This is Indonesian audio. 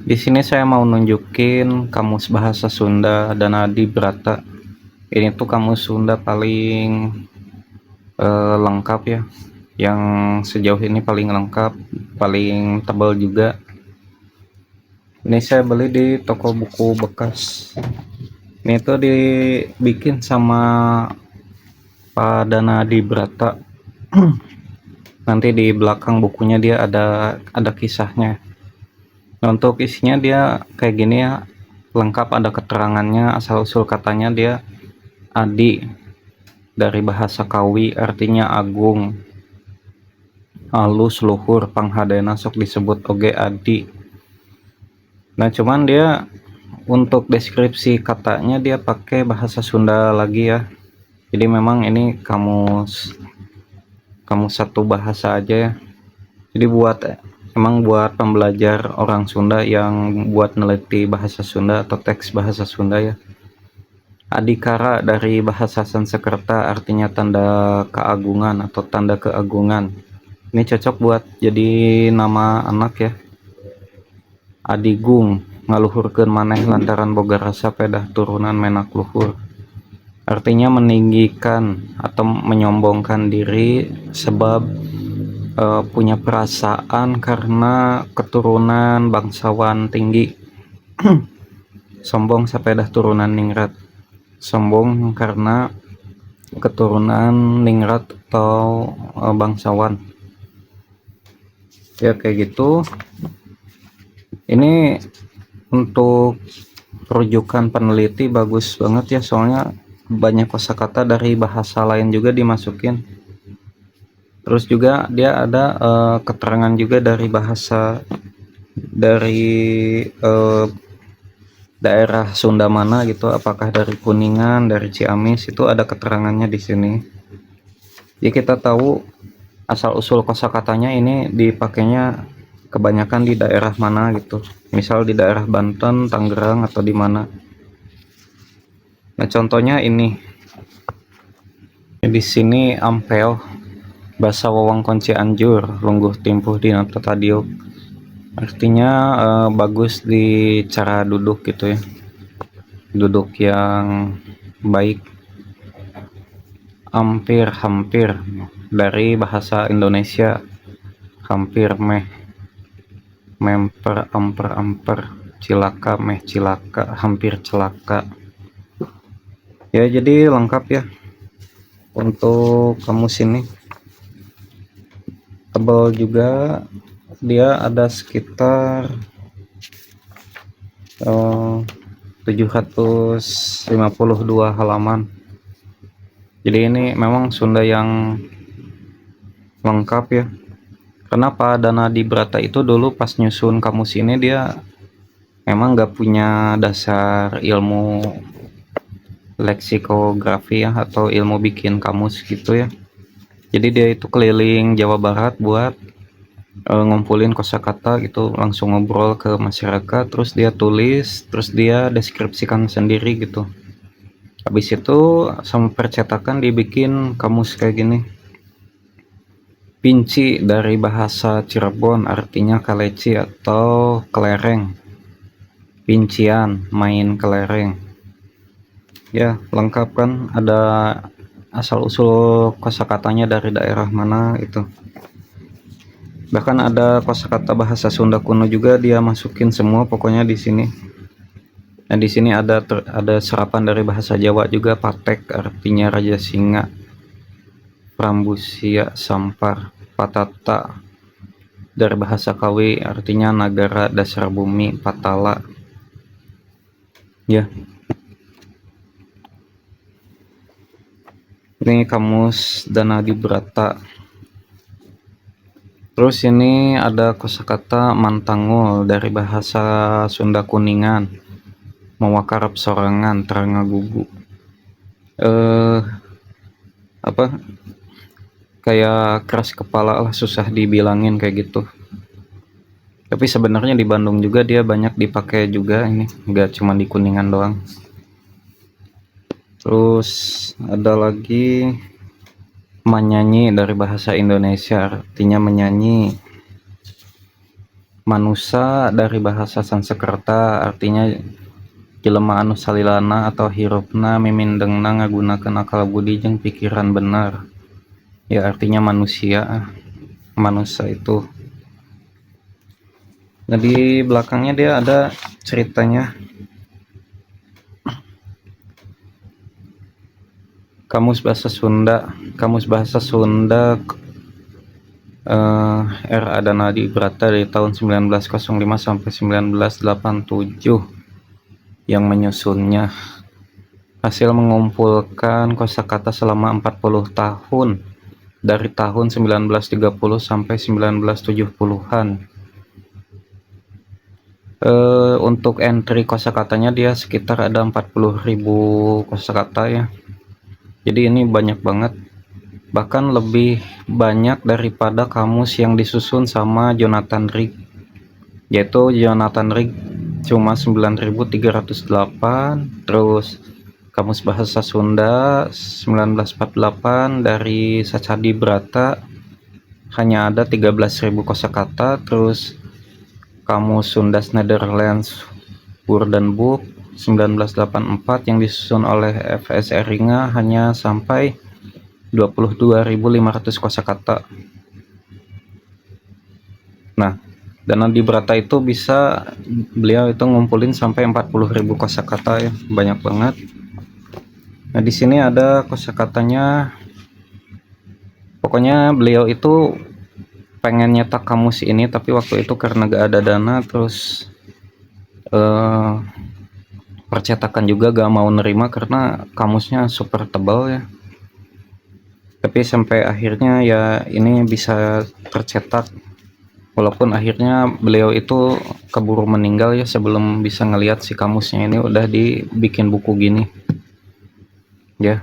Di sini saya mau nunjukin kamus bahasa Sunda Danadi Brata. Ini tuh kamus Sunda paling lengkap ya, yang sejauh ini paling lengkap, paling tebal juga. Ini saya beli di toko buku bekas. Ini tuh dibikin sama Pak Danadi Brata. Nanti di belakang bukunya dia ada kisahnya. Nah, untuk isinya dia kayak gini ya, lengkap, ada keterangannya, asal usul katanya. Dia Adi dari bahasa Kawi artinya agung, alus, luhur, panghadena sok disebut oge Adi. Nah cuman dia untuk deskripsi katanya dia pakai bahasa Sunda lagi ya, jadi memang ini kamus satu bahasa aja ya. Jadi emang buat pembelajar orang Sunda yang buat neliti bahasa Sunda atau teks bahasa Sunda ya. Adikara dari bahasa Sanskerta artinya tanda keagungan atau tanda keagungan. Ini cocok buat jadi nama anak ya. Adigung ngaluhurkeun maneh lantaran boga rasa pedah turunan menak luhur. Artinya meninggikan atau menyombongkan diri sebab punya perasaan karena keturunan bangsawan tinggi. Sombong sapedah turunan ningrat. Sombong karena keturunan ningrat atau bangsawan. Ya kayak gitu. Ini untuk rujukan peneliti bagus banget ya, soalnya banyak kosakata dari bahasa lain juga dimasukin. Terus juga dia ada keterangan juga dari bahasa dari daerah Sunda mana gitu, apakah dari Kuningan, dari Ciamis, itu ada keterangannya di sini. Jadi kita tahu asal usul kosakatanya ini dipakainya kebanyakan di daerah mana gitu. Misal di daerah Banten, Tangerang, atau di mana. Nah, contohnya ini. Di sini ampel basa wewengkon Cianjur lungguh timpuh dina tadiuk. Artinya bagus di cara duduk gitu ya. Duduk yang baik. Hampir dari bahasa Indonesia hampir, meh, memper, amper, cilaka, meh cilaka, hampir celaka. Ya jadi lengkap ya untuk kamus ini. Tebal juga, dia ada sekitar 752 halaman. Jadi ini memang Sunda yang lengkap ya. Kenapa Danadi Brata itu dulu pas nyusun kamus ini dia memang gak punya dasar ilmu leksikografi ya, atau ilmu bikin kamus gitu ya. Jadi dia itu keliling Jawa Barat buat ngumpulin kosakata gitu, langsung ngobrol ke masyarakat, terus dia tulis, terus dia deskripsikan sendiri gitu. Habis itu sama percetakan dibikin kamus kayak gini. Pinci dari bahasa Cirebon artinya kaleci atau kelereng. Pincian, main kelereng. Ya lengkap kan, ada asal usul kosakatanya dari daerah mana itu. Bahkan ada kosakata bahasa Sunda kuno juga dia masukin semua pokoknya di sini. Nah di sini ada serapan dari bahasa Jawa juga, patek artinya raja singa, Prambusia Sampar, Patata dari bahasa Kawi artinya negara dasar bumi, Patala. Ya. Ini kamus Danadi Brata. Terus ini ada kosakata mantangul dari bahasa Sunda Kuningan, mawakarap sorangan, terangagugu. Apa? Kayak keras kepala lah, susah dibilangin kayak gitu. Tapi sebenarnya di Bandung juga dia banyak dipakai juga, ini nggak cuma di Kuningan doang. Terus ada lagi menyanyi dari bahasa Indonesia artinya menyanyi. Manusa dari bahasa Sanskerta artinya jelema anu salilana atau hirupna mimindengna ngagunakeun akal budi jeung pikiran benar. Ya artinya manusia, manusia itu. Nah di belakangnya dia ada ceritanya. Kamus bahasa Sunda R. Adanadi Brata dari tahun 1905 sampai 1987 yang menyusunnya. Hasil mengumpulkan kosakata selama 40 tahun dari tahun 1930 sampai 1970-an. Untuk entry kosakatanya dia sekitar ada 40.000 kosakata ya. Jadi ini banyak banget, bahkan lebih banyak daripada kamus yang disusun sama Jonathan Rigg, yaitu Jonathan Rigg cuma 9.308. Terus kamus bahasa Sunda 1948 dari Sacadi Brata hanya ada 13.000 kosakata. Terus kamus Sunda Netherlands Woordenboek 1984 yang disusun oleh F.S. Eringa hanya sampai 22.500 kosakata. Nah, Danadi Brata itu bisa beliau itu ngumpulin sampai 40.000 kosakata ya, banyak banget. Nah, di sini ada kosakatanya. Pokoknya beliau itu pengen nyetak kamus ini, tapi waktu itu karena gak ada dana, terus percetakan juga gak mau nerima karena kamusnya super tebal ya. Tapi sampai akhirnya ya ini bisa tercetak, walaupun akhirnya beliau itu keburu meninggal ya sebelum bisa ngelihat si kamusnya ini udah dibikin buku gini ya.